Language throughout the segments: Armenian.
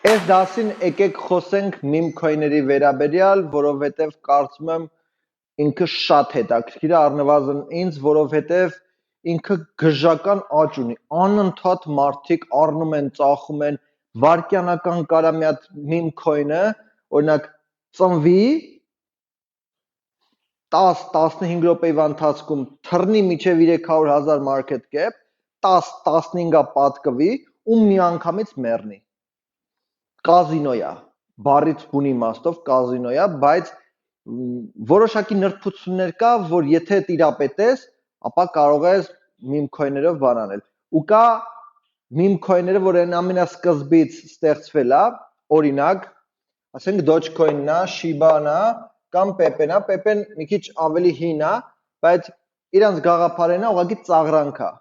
Այս դասին եկեք խոսենք meme coin-երի վերաբերյալ, որովհետև կարծում եմ ինքը շատ հետաքրքիր է, առնվազն ինձ, որովհետև ինքը գժական աճ ունի, անընդհատ մարդիկ առնում են, ծախում են, վարկյանական կարա մի հատ meme coin-ը, օրինակ ծնվի 10-15 րոպեվա ընթացքում թռնի մինչև 300,000 market cap, 10-15-ը պատկվի ու միանգամից մեռնի։ Կազինո է, բառից բուն իմաստով կազինո է, բայց որոշակի նրբություններ կա, որ եթե տիրապետես, ապա կարող ես meme coin-երով բան անել։ Ու կա meme coin-երը, որ այն ամենասկզբից ստեղծվել է, օրինակ, ասենք Dogecoin-ն է, Shiba-ն է, կամ Pepe-ն է, Pepe-ն մի քիչ ավելի հին է, բայց իրանց գաղափարն է ուղղակի ծաղրանք է։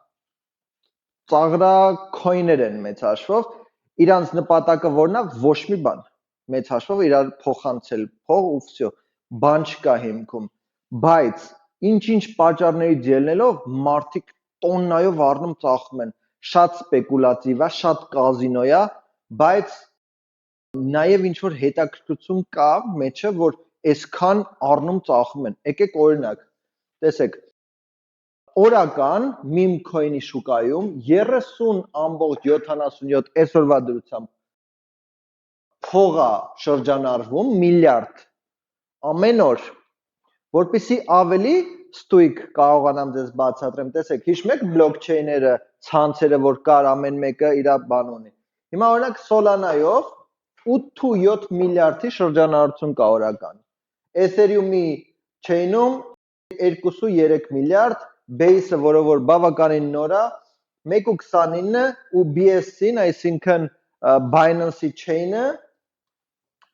Ծաղրա coin-եր են մեծ հաշվով, իրանց նպատակը որն է, ոչ մի բան, մեծ հաշվով իրար փոխանցել, փող ու վсё, բան չկա հիմքում, բայց ինչ-ինչ պատճառներից ելնելով մարդիկ տոննայով առնում ծախում են, շատ սպեկուլատիվ է, շատ կազինո է, բայց նաև ինչ որ հետաքրքրություն կա մեջը, որ այսքան առնում ծախում են։ Եկեք օրինակ, տեսեք, օրական meme coin-ի շուկայում 30.77 այսօրվա դրությամբ փող է շրջանառվում միլիարդ ամեն օր, որպեսզի ավելի ստույգ կարողանամ ձեզ բացատրեմ, տեսեք, հիշում եք բլոկչեյները, ցանցերը, որ կար ամեն մեկը իր բան ունի։ Հիմա օրինակ Solana-ով 8.7 միլիարդի շրջանառություն կա օրական։ Ethereum-ի chain-ում 2.3 միլիարդ, Base-ը, որը որ բավականին նոր է, 1.29 ու BSC-ն, այսինքն Binance-ի chain-ը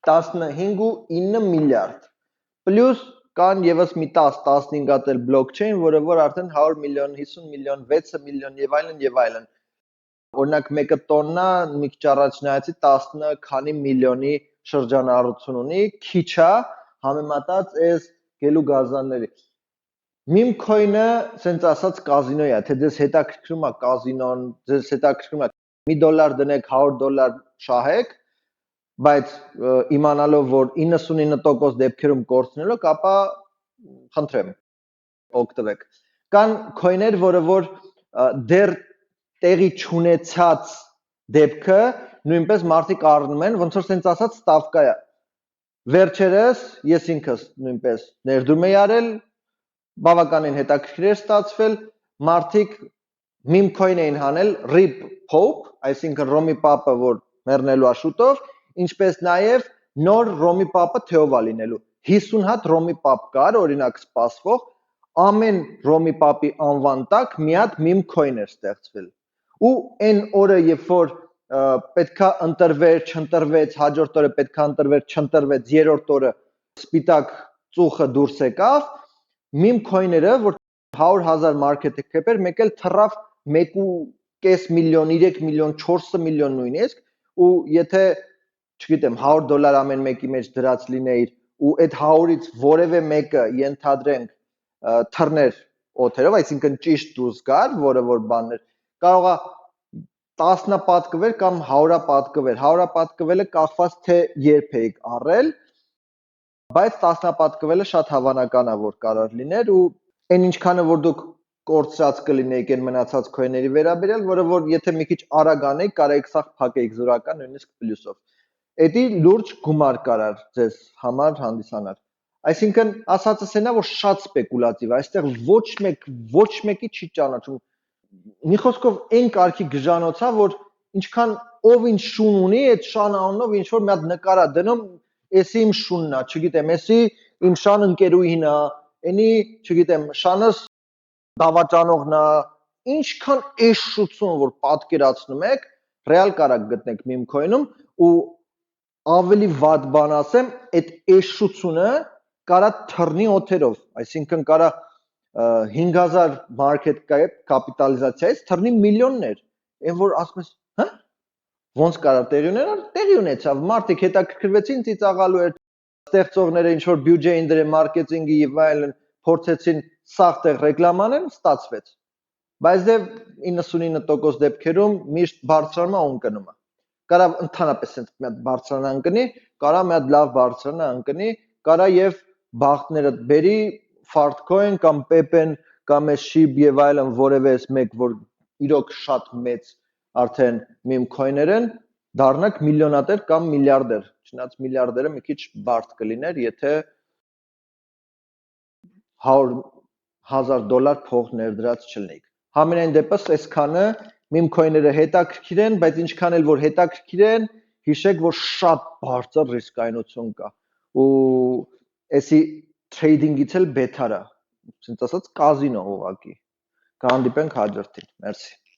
15.9 միլիարդ։ Պլյուս կան եւս մի 10-15 հատ էլ բլոկչեյն, որը որ արդեն 100 միլիոն, 50 միլիոն, 6 միլիոն եւ այլն եւ այլն։ Օրինակ մեկը տոննա, մի քիչ առաջ նայեցի 10 քանի միլիոնի շրջանառություն ունի, քիչ է համեմատած այս գելու գազանների։ Meme coin-ը, սենց ասած, կազինո է, թե ձեզ հետաքրքրում է կազինոն, ձեզ հետաքրքրում է $1 դնեք, $100 շահեք, բայց իմանալով, որ 99% դեպքերում կորցնելով, ապա խնդրեմ, օգտվեք։ Կան coin-եր, որը որ դեռ տեղի չունեցած դեպքը նույնպես մարդիկ առնում են, ոնց որ սենց ասած ստավկա է։ Վերջերս ես ինքս նույնպես ներդրում եի արել, բավականին հետաքրքիր էր ստացվել, մարդիկ meme coin էին հանել Rip Pope, այսինքն Ռոմի Պապը, որ մեռնելու է շուտով, ինչպես նաև նոր Ռոմի Պապը թեով է լինելու։ 50 հատ Ռոմի Պապ կար, օրինակ սպասվող, ամեն Ռոմի Պապի անվան տակ մի հատ meme coin էր ստեղծվել։ Ու այն օրը, երբ որ պետքա ընտրվեր, չընտրվեց, հաջորդ օրը պետքա ընտրվեր, չընտրվեց, երրորդ օրը սպիտակ ծուխը դուրս եկավ, meme coin-երը, որ 100,000 market cap էր, մեկ էլ թռավ 1.5 միլիոն, 3 միլիոն, 4 միլիոն նույնիսկ, ու եթե, չգիտեմ, $100 ամեն մեկի մեջ դրած լինեիր, ու այդ 100-ից որևէ մեկը ենթադրենք թռներ օթերով, այսինքն ճիշտ դուրս գար, որը որ բաններ, կարող է 10-ը պատկվեր կամ 100-ը պատկվեր, 100-ը պատկվելը կախված թե երբ էիք առել, բայց 10-ը պատկվելը շատ հավանական է, որ կարող լիներ, ու այն ինչքանը որ դուք կորցրած կլինեիք այն մնացած coin-երի վերաբերյալ, որը որ եթե մի քիչ արագ անեիք, կարեիք սաղ փակեիք զորական, նույնիսկ պլյուսով։ Էդի լուրջ գումար կարար ձեզ համար հանդիսանար։ Այսինքն ասածս այնա, որ շատ սպեկուլատիվ է, այստեղ ոչ մեկի չի ճանաչում։ Մի խոսքով այն կարգի գժանոց է, որ ինչքան ով ինչ շուն ունի, այդ շան անունով ինչ որ մի հատ նկար է դնում, էսի իմ շունն է, չգիտեմ, էսի իմ շան ընկերուհին է, այնի, չգիտեմ, շանս դավաճանողն է, ինչքան էշշություն որ պատկերացնում եք, ռեալ կարակ գտնեք meme coin-ում ու ավելի վատ բան ասեմ, այդ էշշությունը կարա թռնի օթերով, այսինքն կարա 5,000 market cap կապիտալիզացիայից թռնի միլիոններ, այն որ ասում ես, հա, ոնց կարա տեղի ունենալ, տեղի ունեցավ, մարդիկ հետաքրքրվեցին, ծիծաղալու էր, ստեղծողները ինչ որ բյուջե էին դրել մարքեթինգի եւ այլն, փորձեցին սաղ տեղ ռեկլամ անել, ստացվեց։ Բայց դե 99% դեպքերում միշտ բարձրանում է ու ընկնում է։ կարա ընդհանրապես sense մի հատ բարձրանա ընկնի, կարա մի հատ լավ բարձրանա ընկնի, կարա եւ բախտները բերի Fartcoin կամ Pepen կամ այս SHIB եւ այլն որևէ մեկ որ իրոք շատ մեծ արդեն meme coin-եր են դառնաք միլիոնատեր կամ միլիարդեր, չնայած միլիարդերը մի քիչ բարդ կլիներ, եթե $100,000 փող ներդրած չլինեիք։ Համենայն դեպս այսքանը meme coin-ները հետաքրքիր են, բայց ինչքան էլ որ հետաքրքիր են, հիշեք, որ շատ բարձր ռիսկայնություն կա։ Ու էսի trading-ից էլ բեթար է, ասած կազինո ուղակի։ Կհանդիպենք հաջորդին։ Մերսի։